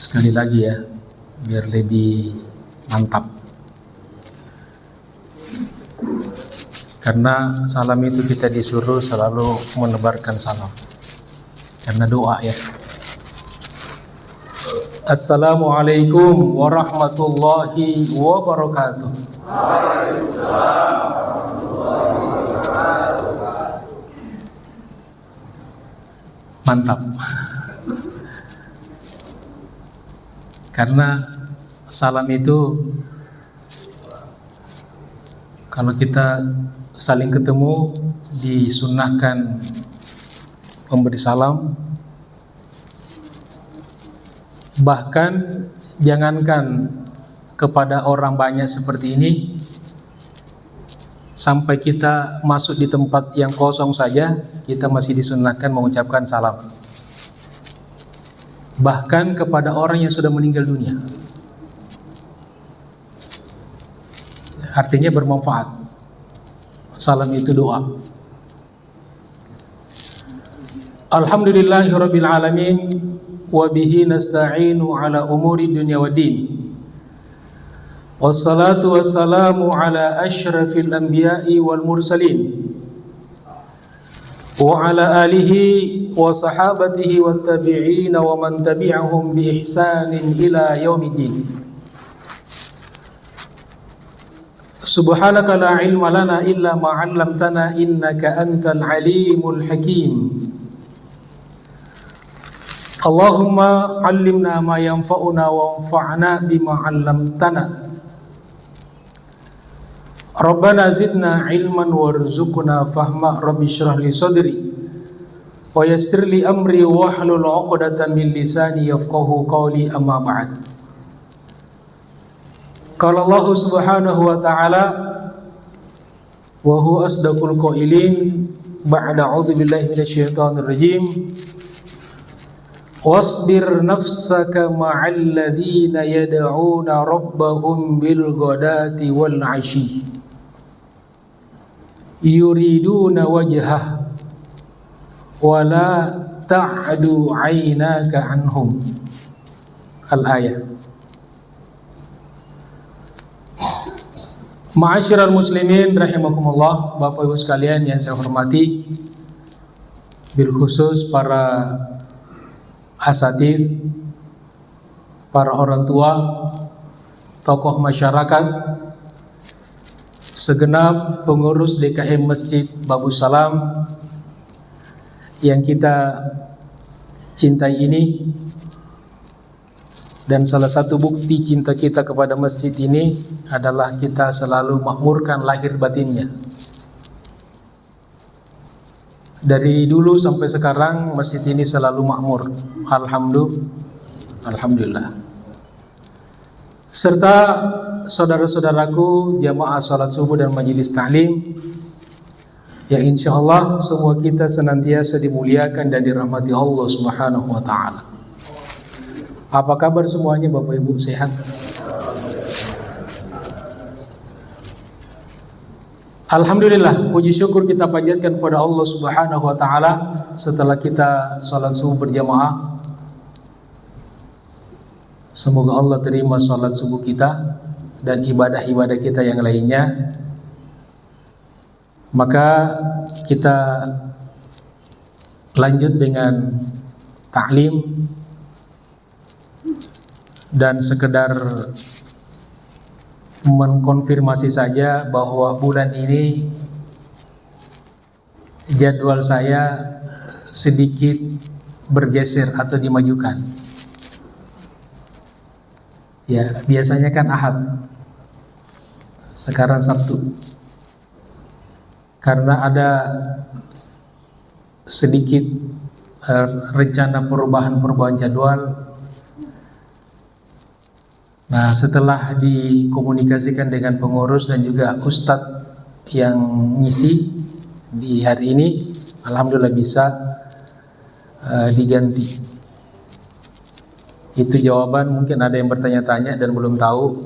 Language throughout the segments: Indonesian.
Sekali lagi ya, biar lebih mantap. Karena salam itu kita disuruh selalu menebarkan salam. Karena doa ya. Assalamualaikum warahmatullahi wabarakatuh. Mantap. Karena salam itu kalau kita saling ketemu disunnahkan memberi salam. Bahkan jangankan kepada orang banyak seperti ini, sampai kita masuk di tempat yang kosong saja kita masih disunnahkan mengucapkan salam. Bahkan kepada orang yang sudah meninggal dunia. Artinya bermanfaat. Salam itu doa. Alhamdulillahirabbil alamin wa bihi nasta'inu ala umuri dunya waddin. Wassalatu wassalamu ala asyrafil anbiya'i wal mursalin wa ala alihi wa sahabatihi wat tabi'in wa man tabi'ahum bi ihsanin ila yaumiddin. Subhanaka la ilma lana illa ma 'allamtana innaka antal alimul hakim. Allahumma 'allimna ma yanfa'una wanfa'na bima 'allamtana. Rabbana zidna ilman warzuqna fahma. Rabbi shrah li sadri wa yassir li amri wahlul 'uqdatam min lisani yafqahu qawli, amma ba'd. Qala Allah subhanahu wa ta'ala wa huwa asdaqul qailin ba'da a'udzu billahi minasyaitonir rajim. Wasbir nafsaka ma'al ladzina yad'una rabbahum bil ghadati wal 'ashyi yuriduna wajhah wa la ta'du 'ainaka 'anhum. Al-ayah. Ma'asyiral muslimin rahimakumullah, Bapak Ibu sekalian yang saya hormati, bil khusus para asatidz, para orang tua, tokoh masyarakat, segenap pengurus DKM Masjid Babus Salam yang kita cintai ini. Dan salah satu bukti cinta kita kepada masjid ini adalah kita selalu makmurkan lahir batinnya. Dari dulu sampai sekarang masjid ini selalu makmur. Alhamdulillah. Serta saudara-saudaraku jamaah salat subuh dan majelis ta'lim, ya insyaallah semua kita senantiasa dimuliakan dan dirahmati Allah Subhanahu wa taala. Apa kabar semuanya Bapak Ibu, sehat? Alhamdulillah, puji syukur kita panjatkan kepada Allah Subhanahu wa taala setelah kita salat subuh berjamaah. Semoga Allah terima salat subuh kita dan ibadah-ibadah kita yang lainnya. Maka kita lanjut dengan ta'lim. Dan sekedar mengkonfirmasi saja bahwa bulan ini jadwal saya sedikit bergeser atau dimajukan. Ya, biasanya kan Ahad, sekarang Sabtu. Karena ada sedikit rencana perubahan jadwal. Nah, setelah dikomunikasikan dengan pengurus dan juga ustadz yang ngisi di hari ini, alhamdulillah bisa diganti. Itu jawaban. Mungkin ada yang bertanya-tanya dan belum tahu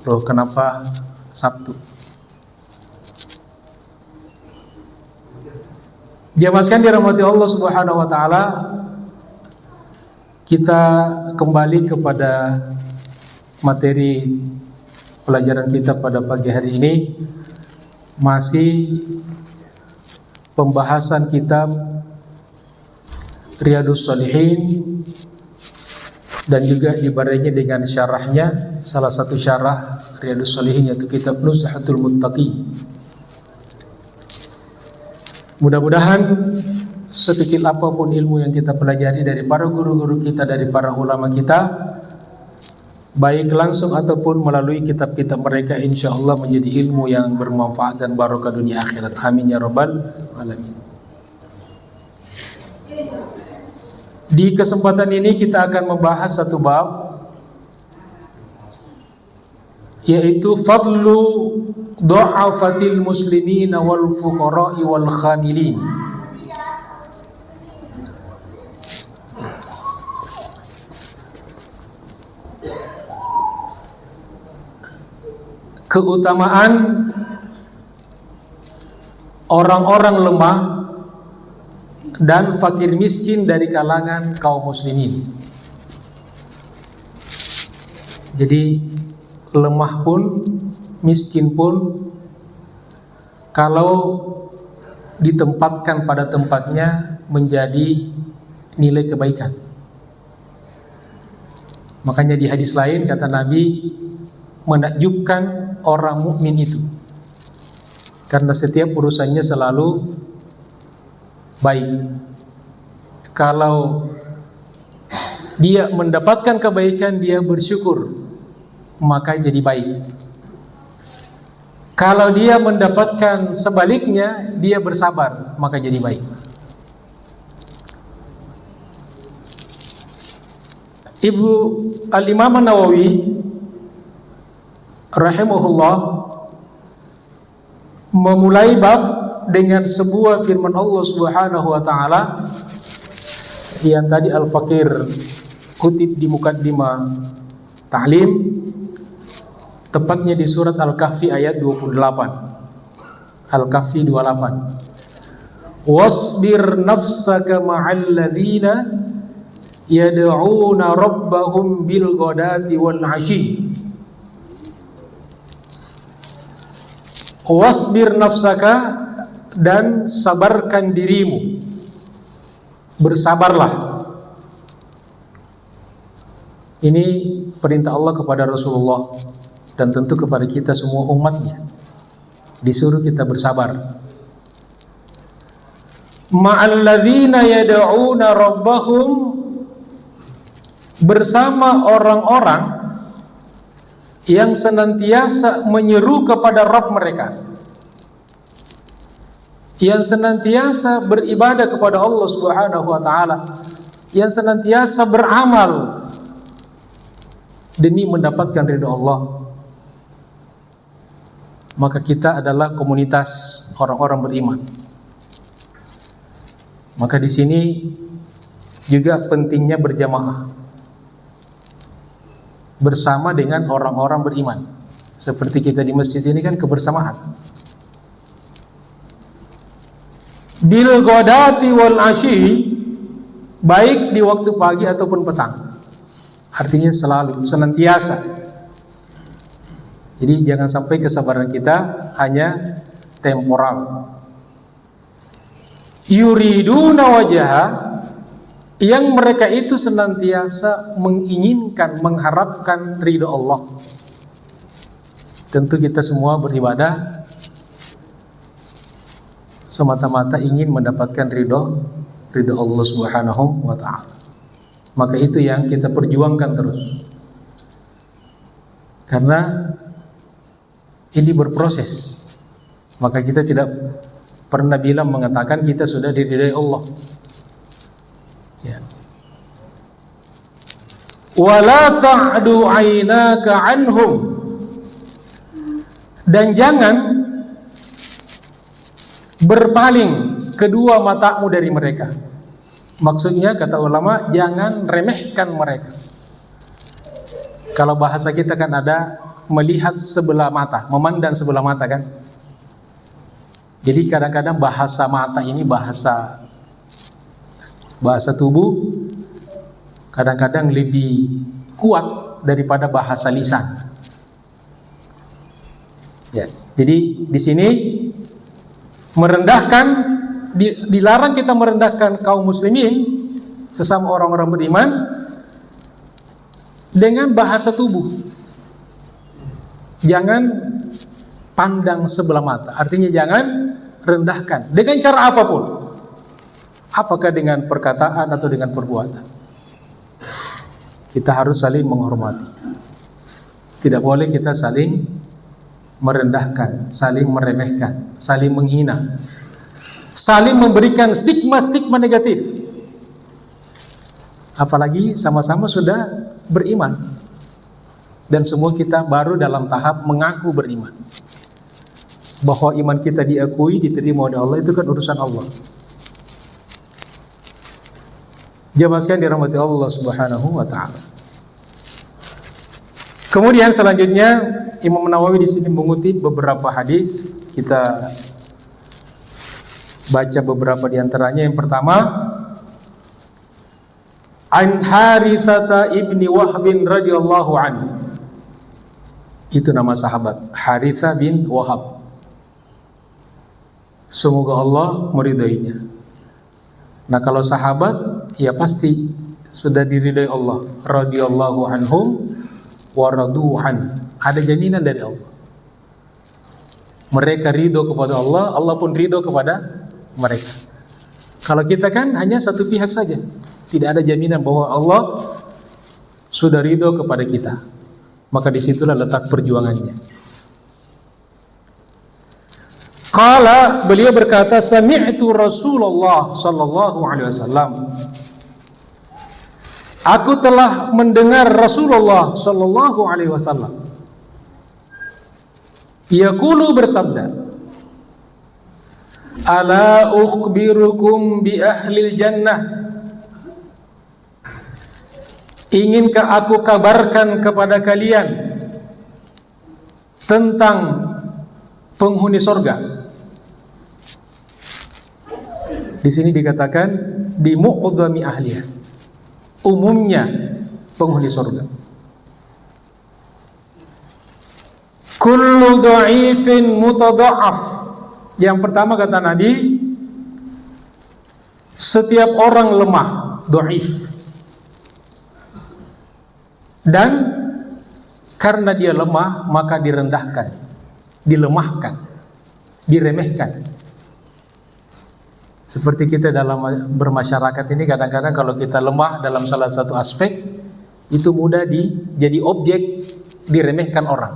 loh kenapa Sabtu. Jamaah sekalian dirahmati Allah Subhanahu wa taala, Kita kembali kepada materi pelajaran kita pada pagi hari ini, masih pembahasan kitab Riyadhus Shalihin dan juga dibarengi dengan syarahnya. Salah satu syarah Riyadhus Shalihin yaitu kitab Nuzhatul Muttaqin. Mudah-mudahan sekecil apapun ilmu yang kita pelajari dari para guru-guru kita, dari para ulama kita, baik langsung ataupun melalui kitab-kitab mereka, insya Allah menjadi ilmu yang bermanfaat dan barokah dunia akhirat. Amin ya rabbal alamin. Di kesempatan ini kita akan membahas satu bab, yaitu fadlu du'afatil muslimina wal fuqara'i wal khamilin. Keutamaan orang-orang lemah dan fakir miskin dari kalangan kaum muslimin. Jadi lemah pun, miskin pun, kalau ditempatkan pada tempatnya menjadi nilai kebaikan. Makanya di hadis lain kata Nabi, menakjubkan orang mukmin itu karena setiap urusannya selalu baik. Kalau dia mendapatkan kebaikan, dia bersyukur, maka jadi baik. Kalau dia mendapatkan sebaliknya, dia bersabar, maka jadi baik. Ibu Al-Imam An-Nawawi rahimahullah memulai bab dengan sebuah firman Allah Subhanahu wa taala yang tadi Al-Fakir kutip di mukaddimah ta'lim, tepatnya di surat Al-Kahfi ayat 28. Al-Kahfi 28. Wasbir nafsaka ma'al ladzina yad'una rabbahum bil ghadati wal 'ashi. Wasbir nafsaka, dan sabarkan dirimu, bersabarlah. Ini perintah Allah kepada Rasulullah dan tentu kepada kita semua umatnya, disuruh kita bersabar. Ma'alladzina yad'una rabbahum, bersama orang-orang yang senantiasa menyeru kepada Rabb mereka, yang senantiasa beribadah kepada Allah Subhanahu wa taala, yang senantiasa beramal demi mendapatkan ridha Allah. Maka kita adalah komunitas orang-orang beriman. Maka di sini juga pentingnya berjamaah bersama dengan orang-orang beriman. Seperti kita di masjid ini kan kebersamaan. Bil ghadati wal 'ashi, baik di waktu pagi ataupun petang. Artinya selalu, senantiasa. Jadi jangan sampai kesabaran kita hanya temporal. Yuriduna wajha, yang mereka itu senantiasa menginginkan, mengharapkan ridha Allah. Tentu kita semua beribadah semata-mata ingin mendapatkan ridha Allah Subhanahu wa ta'ala. Maka itu yang kita perjuangkan terus, karena ini berproses. Maka kita tidak pernah bilang mengatakan kita sudah diridai Allah. Ya. Wala ta'du 'ainaka 'anhum, dan jangan berpaling kedua matamu dari mereka. Maksudnya kata ulama, jangan remehkan mereka. Kalau bahasa kita kan ada melihat sebelah mata, memandang sebelah mata kan. Jadi kadang-kadang bahasa mata ini bahasa tubuh kadang-kadang lebih kuat daripada bahasa lisan. Ya, jadi di sini merendahkan, dilarang kita merendahkan kaum muslimin, sesama orang-orang beriman, dengan bahasa tubuh. Jangan pandang sebelah mata, artinya jangan rendahkan dengan cara apapun, apakah dengan perkataan atau dengan perbuatan. Kita harus saling menghormati. Tidak boleh kita saling merendahkan, saling meremehkan, saling menghina, saling memberikan stigma-stigma negatif. Apalagi sama-sama sudah beriman, dan semua kita baru dalam tahap mengaku beriman. Bahwa iman kita diakui, diterima oleh Allah, itu kan urusan Allah. Jamaah sekalian dirahmati Allah Subhanahu wa taala. Kemudian selanjutnya Imam Nawawi di sini mengutip beberapa hadis. Kita baca beberapa di antaranya. Yang pertama, An Harithata ibni Wahb radhiyallahu anhu. Itu nama sahabat, Haritha bin Wahab. Semoga Allah meridainya. Nah, kalau sahabat, ya pasti sudah diridai Allah. Radhiyallahu anhum wa radu'an. Ada jaminan dari Allah. Mereka ridho kepada Allah, Allah pun ridho kepada mereka. Kalau kita kan hanya satu pihak saja, tidak ada jaminan bahwa Allah sudah ridho kepada kita. Maka disitulah letak perjuangannya. Qala, beliau berkata, sami'tu Rasulullah sallallahu alaihi wasallam. Aku telah mendengar Rasulullah sallallahu alaihi wasallam yaqulu, bersabda, ala ukhbirukum bi ahlil jannah. Inginkah aku kabarkan kepada kalian tentang penghuni surga? Di sini dikatakan bi mu'dhami ahliya, umumnya penghuni surga. Kullu dha'ifin mutadha'af. Yang pertama kata Nabi, setiap orang lemah, dha'if. Dan karena dia lemah, maka direndahkan, dilemahkan, diremehkan. Seperti kita dalam bermasyarakat ini, kadang-kadang kalau kita lemah dalam salah satu aspek, itu mudah jadi objek diremehkan orang.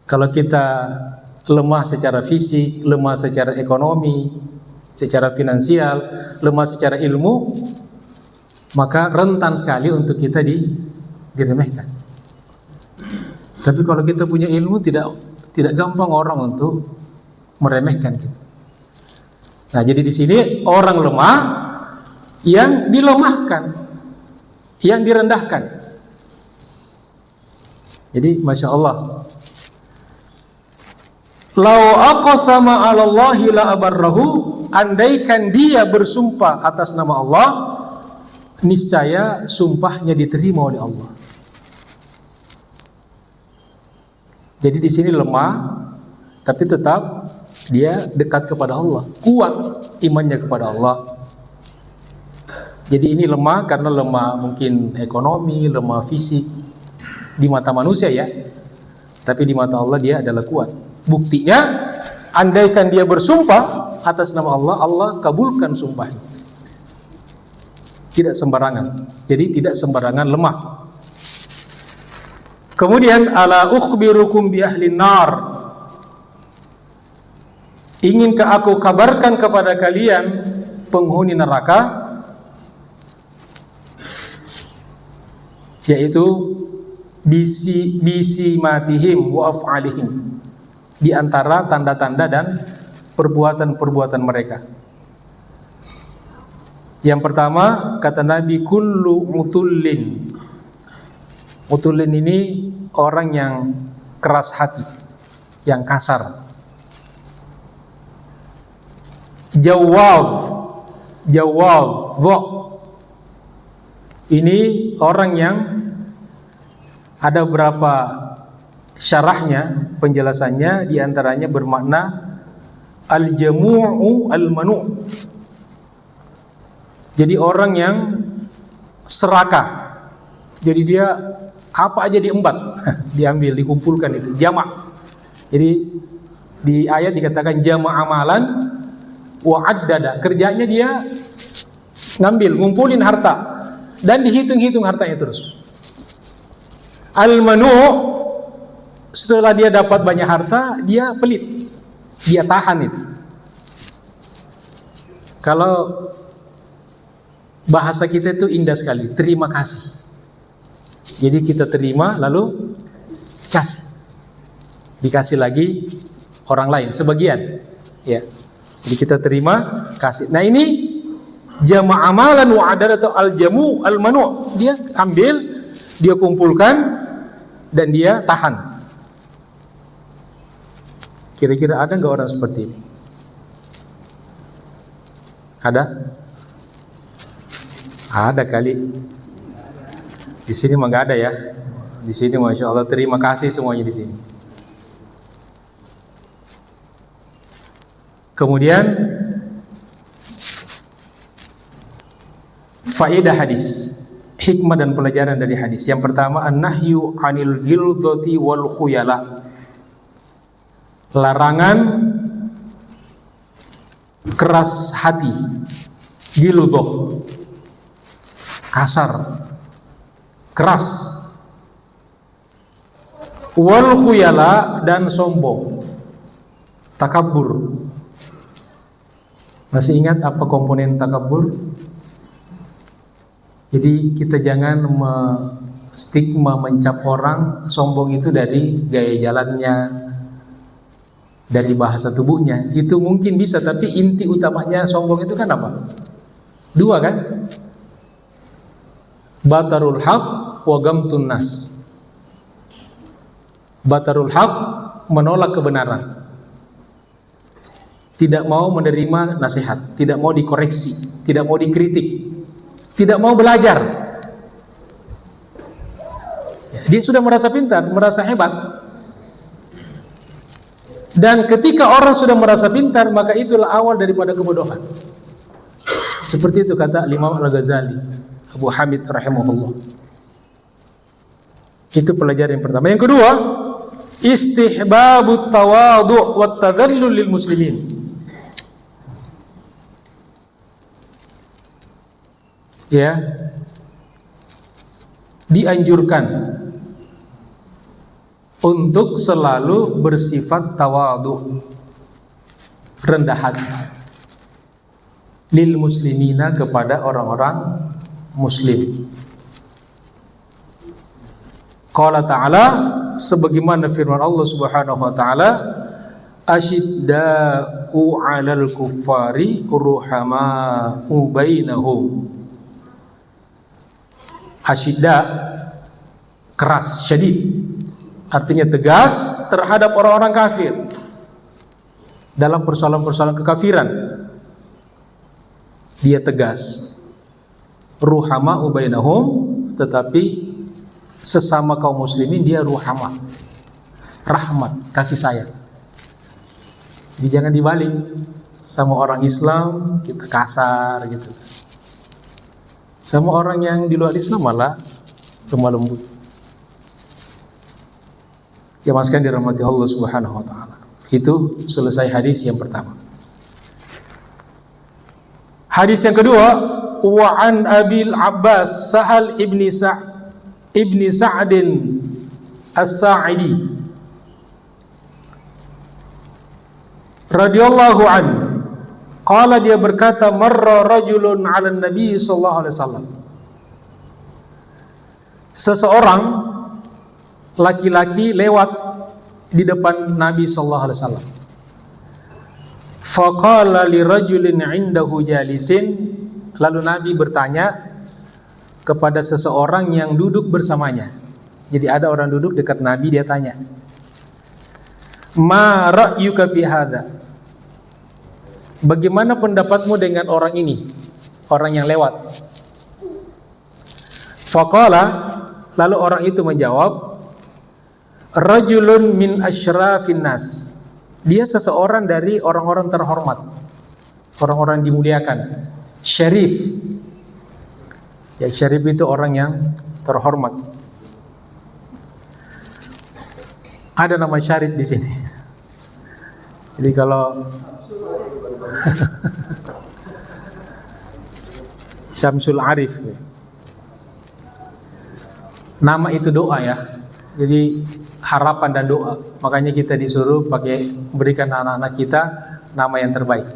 Kalau kita lemah secara fisik, lemah secara ekonomi, secara finansial, lemah secara ilmu, maka rentan sekali untuk kita diremehkan. Tapi kalau kita punya ilmu, tidak gampang orang untuk meremehkan kita. Nah, jadi di sini orang lemah yang dilemahkan, yang direndahkan. Jadi masya Allah, lau aqsama 'ala Allahi la abarrahu, andaikan dia bersumpah atas nama Allah, niscaya sumpahnya diterima oleh Allah. Jadi di sini lemah, tapi tetap dia dekat kepada Allah, kuat imannya kepada Allah. Jadi ini lemah karena lemah mungkin ekonomi, lemah fisik di mata manusia ya, tapi di mata Allah dia adalah kuat. Buktinya, andaikan dia bersumpah atas nama Allah, Allah kabulkan sumpahnya. Tidak sembarangan. Jadi tidak sembarangan lemah. Kemudian, ala ukhbirukum bi ahli nar. Inginkah aku kabarkan kepada kalian penghuni neraka? Yaitu bisi matihim wa af'alihim, di antara tanda-tanda dan perbuatan-perbuatan mereka. Yang pertama kata Nabi, kullu mutullin. Mutullin ini orang yang keras hati, yang kasar. Jawab, Ini orang yang ada beberapa syarahnya, penjelasannya, diantaranya bermakna al-jamu'u al-manu'. Jadi orang yang serakah. Jadi dia apa aja diembat, diambil, dikumpulkan, itu jamak. Jadi di ayat dikatakan jama' amalan wa addada. Kerjanya dia ngambil, ngumpulin harta dan dihitung-hitung hartanya terus. Al-manu', setelah dia dapat banyak harta, dia pelit, dia tahan itu. Kalau bahasa kita itu indah sekali, terima kasih. Jadi kita terima lalu kasih, dikasih lagi orang lain sebagian, ya. Jadi kita terima, kasih. Nah ini jama' amalan wa adalah atau al-jamu' al-manu'. Dia ambil, dia kumpulkan dan dia tahan. Kira-kira ada nggak orang seperti ini? Ada? Ada kali. Di sini mah nggak ada ya. Di sini masya Allah, terima kasih semuanya di sini. Kemudian faedah hadis, hikmah dan pelajaran dari hadis. Yang pertama, an-nahyu 'anil ghilzati wal khuyala. Larangan keras hati, ghilzah, kasar, keras. Wal khuyala, dan sombong, takabur. Masih ingat apa komponen takabur? Jadi kita jangan stigma mencap orang sombong itu dari gaya jalannya, dari bahasa tubuhnya. Itu mungkin bisa, tapi inti utamanya sombong itu kan apa? Dua kan? Batarul haq wa gamtun nas. Batarul haq, menolak kebenaran, tidak mau menerima nasihat, tidak mau dikoreksi, tidak mau dikritik, tidak mau belajar. Dia sudah merasa pintar, merasa hebat. Dan ketika orang sudah merasa pintar, maka itulah awal daripada kebodohan. Seperti itu kata Imam Al-Ghazali, Abu Hamid rahimahullah. Itu pelajaran yang pertama. Yang kedua, istihbabut tawadhu' wat tadhallul lil muslimin. Ya, dianjurkan untuk selalu bersifat tawadhu, rendah hati, lil muslimina, kepada orang-orang muslim. Qala ta'ala, sebagaimana firman Allah Subhanahu wa taala, asyidda'u 'alal kuffari ruhama'u bainahum. Asyidda, keras, syadid, artinya tegas terhadap orang-orang kafir dalam persoalan-persoalan kekafiran. Dia tegas. Ruhama'u bainahum, tetapi sesama kaum muslimin dia ruhamah, rahmat, kasih sayang. Jadi jangan dibalik, sama orang Islam kita kasar gitu, sama orang yang di luar Islam malah lemah lembut. Ya maskan dirahmati Allah Subhanahu wa taala. Itu selesai hadis yang pertama. Hadis yang kedua, wa an Abil Abbas Sahal ibni Sa'din As-Sa'idi radhiyallahu anhu, qala, dia berkata, marra rajulun 'ala Nabi sallallahu alaihi wasallam. Seseorang laki-laki lewat di depan Nabi sallallahu alaihi wasallam. Faqala li rajulin 'indahu jalisin, lalu Nabi bertanya kepada seseorang yang duduk bersamanya. Jadi ada orang duduk dekat Nabi, dia tanya, ma ra'yuka fi hadza? Bagaimana pendapatmu dengan orang ini, orang yang lewat? Faqala, lalu orang itu menjawab, rajulun min asyrafin nas. Dia seseorang dari orang-orang terhormat, orang-orang dimuliakan. Syarif. Ya, syarif itu orang yang terhormat. Ada nama Syarif di sini. Jadi kalau Syamsul Arif, nama itu doa ya. Jadi harapan dan doa. Makanya kita disuruh berikan anak-anak kita nama yang terbaik.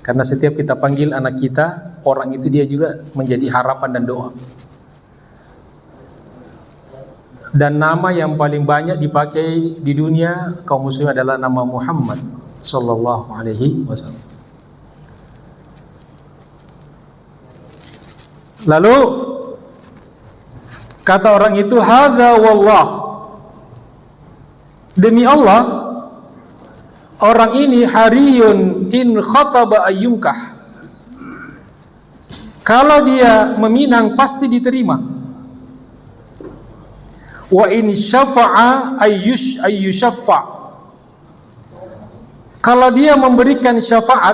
Karena setiap kita panggil anak kita, orang itu dia juga menjadi harapan dan doa. Dan nama yang paling banyak dipakai di dunia kaum muslim adalah nama Muhammad sallallahu alaihi wasallam. Lalu kata orang itu, hadza wallah, demi Allah, orang ini hariyun in khataba ayyumkah. Kalau dia meminang pasti diterima. Wa in syafa'a ayyushaffa. Kalau dia memberikan syafaat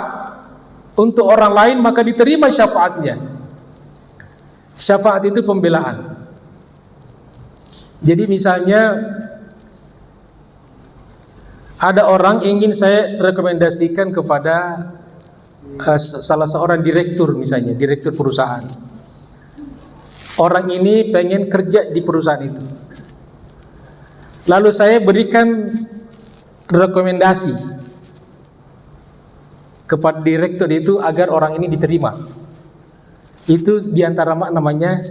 untuk orang lain maka diterima syafaatnya. Syafaat itu pembelaan. Jadi misalnya ada orang ingin saya rekomendasikan kepada salah seorang direktur, misalnya direktur perusahaan. Orang ini pengen kerja di perusahaan itu. Lalu saya berikan rekomendasi kepada direktur itu agar orang ini diterima. Itu diantara namanya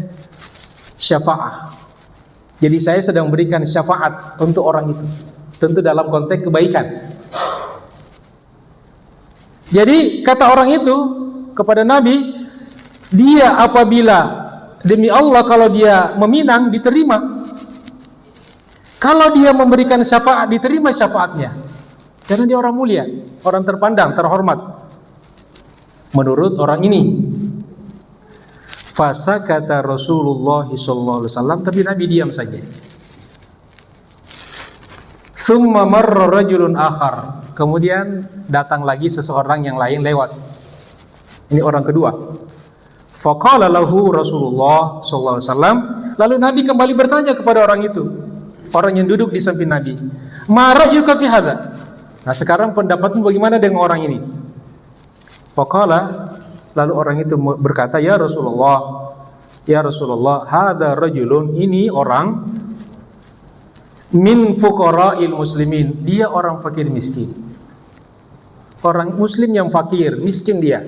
syafa'ah. Jadi saya sedang memberikan syafaat untuk orang itu, tentu dalam konteks kebaikan. Jadi kata orang itu kepada Nabi, dia apabila demi Allah kalau dia meminang diterima. Kalau dia memberikan syafaat diterima syafaatnya. Karena dia orang mulia, orang terpandang, terhormat. Menurut orang ini. Fasa kata Rasulullah SAW, tapi Nabi diam saja. Thumma marra rajulun akhar. Kemudian datang lagi seseorang yang lain lewat. Ini orang kedua. Faqala lahu Rasulullah SAW. Lalu Nabi kembali bertanya kepada orang itu, orang yang duduk di samping Nabi, ma ra'yuka fi hadza? Nah, sekarang pendapatmu bagaimana dengan orang ini? Faqala, lalu orang itu berkata, ya Rasulullah, hadza rajulun, ini orang min fuqara'il muslimin, dia orang fakir miskin. Orang muslim yang fakir, miskin dia.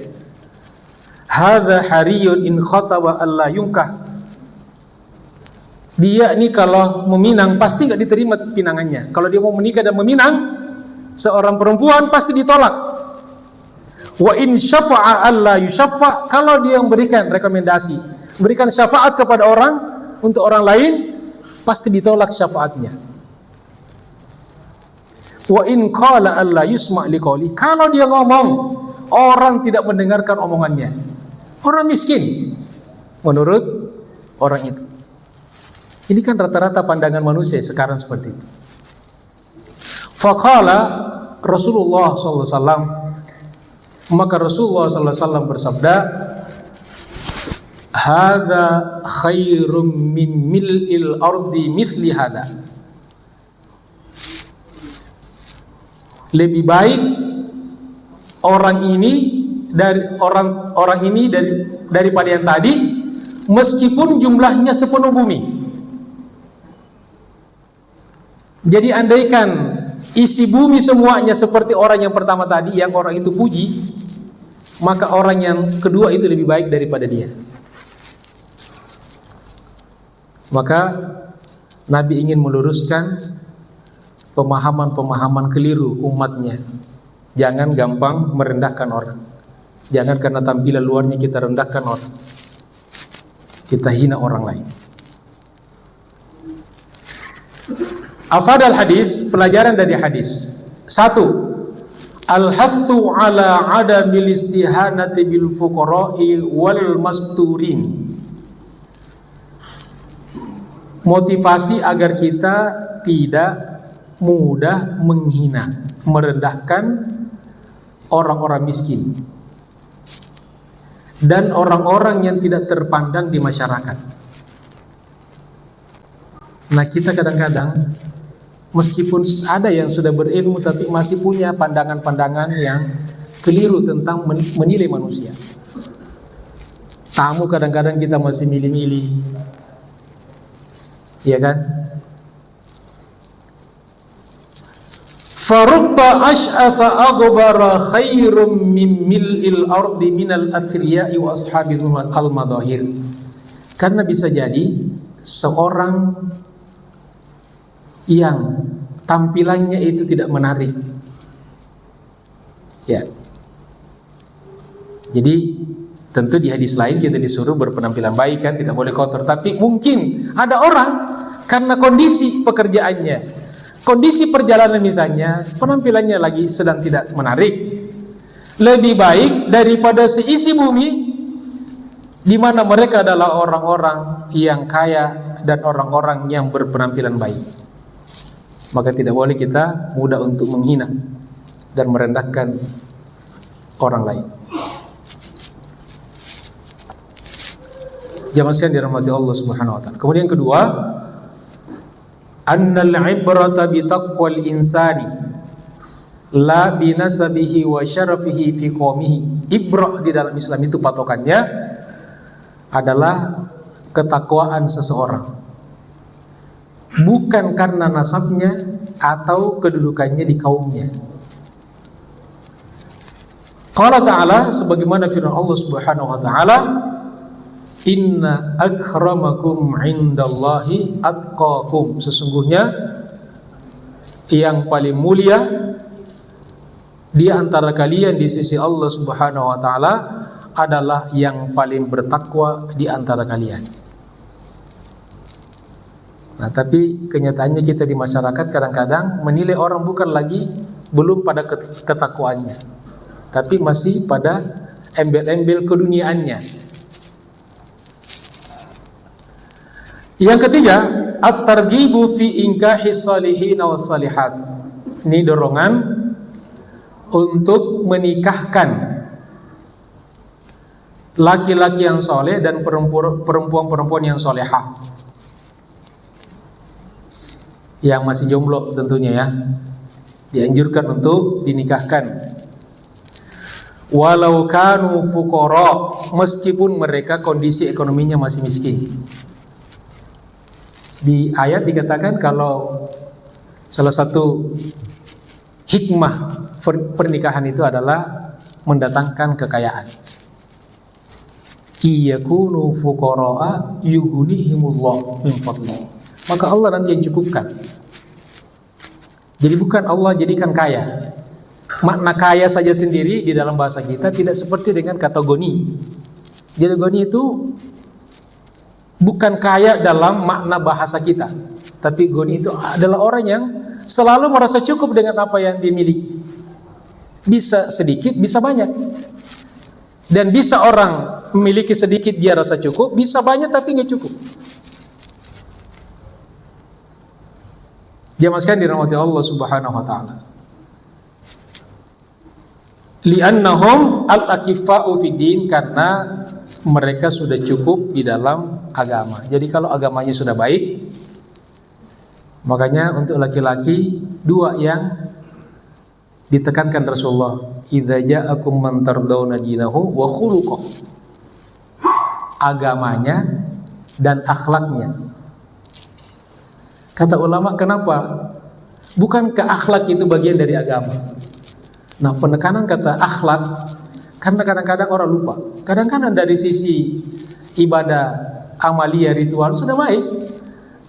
Hadza hariyun in khataba alla yunkah. Dia ini kalau meminang pasti gak diterima pinangannya. Kalau dia mau menikah dan meminang seorang perempuan pasti ditolak. Wa in syafa'a alla yushaffa. Kalau dia memberikan rekomendasi, berikan syafaat kepada orang untuk orang lain, pasti ditolak syafaatnya. Wa in qala alla yusma' liqauli. Kalau dia ngomong, orang tidak mendengarkan omongannya. Orang miskin menurut orang itu. Ini kan rata-rata pandangan manusia sekarang seperti itu. Faqala Rasulullah SAW, maka Rasulullah SAW bersabda, hadza khairum min mil'il ardi mithli hadza. Lebih baik orang ini daripada yang tadi, meskipun jumlahnya sepenuh bumi. Jadi andaikan isi bumi semuanya seperti orang yang pertama tadi, yang orang itu puji, maka orang yang kedua itu lebih baik daripada dia. Maka Nabi ingin meluruskan pemahaman-pemahaman keliru umatnya. Jangan gampang merendahkan orang. Jangan karena tampilan luarnya kita rendahkan orang, kita hina orang lain. Afadal hadis, pelajaran dari hadis. 1. Al-hathu ala adamil istihanati bil fuqara'i wal masturin. motivasi agar kita tidak mudah menghina, merendahkan orang-orang miskin dan orang-orang yang tidak terpandang di masyarakat. Nah, kita kadang-kadang meskipun ada yang sudah berilmu tapi masih punya pandangan-pandangan yang keliru tentang menilai manusia. Tamu kadang-kadang kita masih milih-milih, ya kan? Farubba ash'atha aghbara khairum min mil'il ardi minal athriya'i wa ashabil al-madahir. Karena bisa jadi seorang yang tampilannya itu tidak menarik, ya. Jadi tentu di hadis lain kita disuruh berpenampilan baik kan, tidak boleh kotor. Tapi mungkin ada orang karena kondisi pekerjaannya, kondisi perjalanan misalnya, penampilannya lagi sedang tidak menarik, lebih baik daripada seisi bumi di mana mereka adalah orang-orang yang kaya dan orang-orang yang berpenampilan baik. Maka tidak boleh kita mudah untuk menghina dan merendahkan orang lain. Jamaah sekalian dirahmati Allah Subhanahu wa taala. Kemudian kedua, annal ibrata bi taqwal insani la bi nasabihi wa syarafihi fi qaumihi. Ibrah di dalam Islam itu patokannya adalah ketakwaan seseorang, bukan karena nasabnya atau kedudukannya di kaumnya. Qala ta'ala, sebagaimana firman Allah Subhanahu wa taala, inna akramakum indallahi atqakum. Sesungguhnya yang paling mulia di antara kalian di sisi Allah Subhanahu wa taala adalah yang paling bertakwa di antara kalian. Nah, tapi kenyataannya kita di masyarakat kadang-kadang menilai orang bukan lagi belum pada ketakwaannya, tapi masih pada embel-embel keduniaannya. Yang ketiga, at-targhibu fi inkahi salihin was salihat. Ini dorongan untuk menikahkan laki-laki yang soleh dan perempuan-perempuan yang solehah, yang masih jomblo tentunya ya, dianjurkan untuk dinikahkan. Walau kanu fuqara, meskipun mereka kondisi ekonominya masih miskin. Di ayat dikatakan kalau salah satu hikmah pernikahan itu adalah mendatangkan kekayaan. Iyakunu fuqara'a yughnihimullah min fadlihi. Maka Allah nanti yang cukupkan. Jadi bukan Allah jadikan kaya. Makna kaya saja sendiri di dalam bahasa kita tidak seperti dengan kata goni. Jadi goni itu bukan kaya dalam makna bahasa kita, tapi goni itu adalah orang yang selalu merasa cukup dengan apa yang dimiliki. Bisa sedikit, bisa banyak. Dan bisa orang memiliki sedikit dia rasa cukup, bisa banyak tapi nggak cukup. Jamaah sekalian dirahmati Allah Subhanahu wa taala. Li'annahum al-akifa'u fid din, karena mereka sudah cukup di dalam agama. Jadi kalau agamanya sudah baik, makanya untuk laki-laki dua yang ditekankan Rasulullah, idza ja'akum man tardawna dinahu wa khuluquh, agamanya dan akhlaknya. Kata ulama, kenapa? Bukankah akhlak itu bagian dari agama? Nah, penekanan kata akhlak karena kadang-kadang orang lupa. Kadang-kadang dari sisi ibadah, amalia, ritual sudah baik,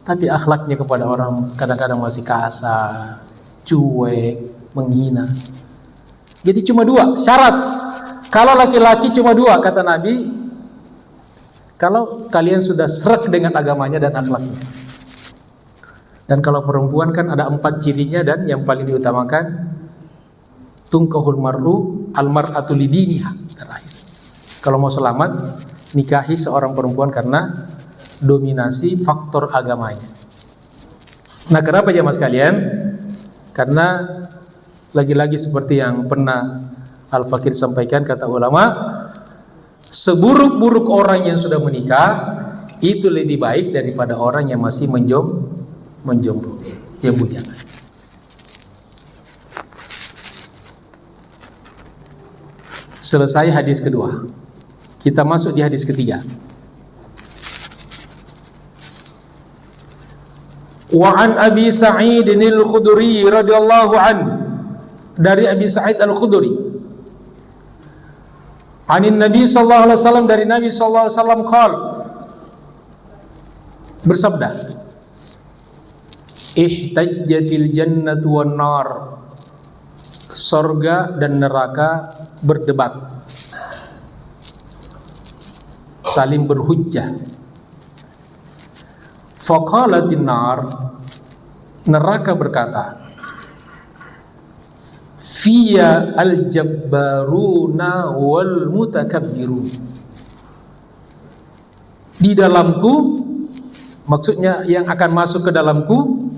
tapi akhlaknya kepada orang kadang-kadang masih kasar, cuek, menghina. Jadi cuma dua syarat. Kalau laki-laki cuma dua, kata Nabi, kalau kalian sudah srek dengan agamanya dan akhlaknya. Dan kalau perempuan kan ada 4 cirinya, dan yang paling diutamakan tungkahul mar'u al-mar'atu lidiniha, terakhir. Kalau mau selamat, nikahi seorang perempuan karena dominasi faktor agamanya. Nah, kenapa jemaah sekalian? Karena lagi-lagi seperti yang pernah Al-Fakir sampaikan, kata ulama, seburuk-buruk orang yang sudah menikah itu lebih baik daripada orang yang masih menjomblo. Ya Bu, jangan. Selesai hadis kedua, kita masuk di hadis ketiga. Wa an Abi Sa'id al-Khudri radhiyallahu anhu, dari Abi Sa'id al-Khudri, anin Nabi sallallahu alaihi wasallam, dari Nabi sallallahu alaihi wasallam qala, bersabda, ihtajjatil jannatu wan nar, surga dan neraka berdebat, saling berhujjah. Faqalatin nar, neraka berkata, fiya al-jabbaruna wal mutakabbirun, di dalamku, maksudnya yang akan masuk ke dalamku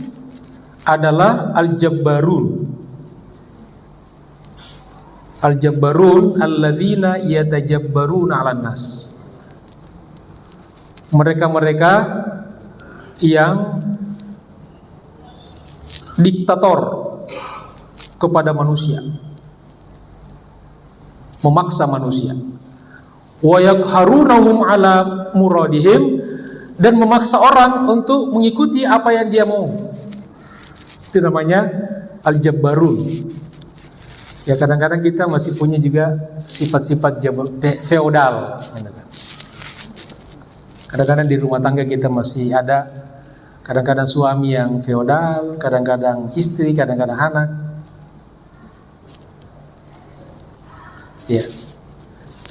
adalah al-jabbarun. Al-jabbarun alladzina yatajabbaruna 'alan nas, mereka-mereka yang diktator kepada manusia, memaksa manusia. Wa yakharunahum 'ala muradihim, dan memaksa orang untuk mengikuti apa yang dia mau. Itu namanya al-jabbarun. Ya, kadang-kadang kita masih punya juga sifat-sifat feodal. Kadang-kadang di rumah tangga kita masih ada, kadang-kadang suami yang feodal, kadang-kadang istri, kadang-kadang anak. Ya.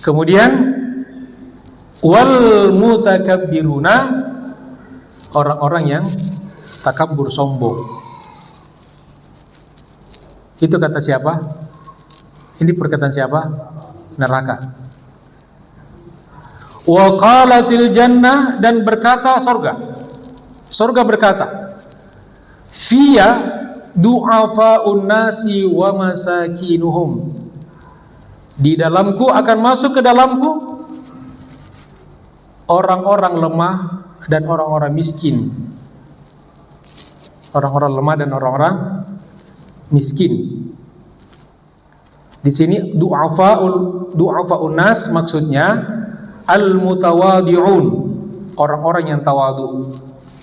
Kemudian wal mutakabbiruna, orang-orang yang takabur, sombong. Itu kata siapa? Ini perkataan siapa? Neraka. Wa qalatil jannah, dan berkata surga. Surga berkata, fiya du'afa'un nasi wa masakinuhum, di dalamku akan masuk ke dalamku orang-orang lemah dan orang-orang miskin. Orang-orang lemah dan orang-orang miskin. Di sini du'afa'un nas maksudnya al-mutawadi'un, orang-orang yang tawadu.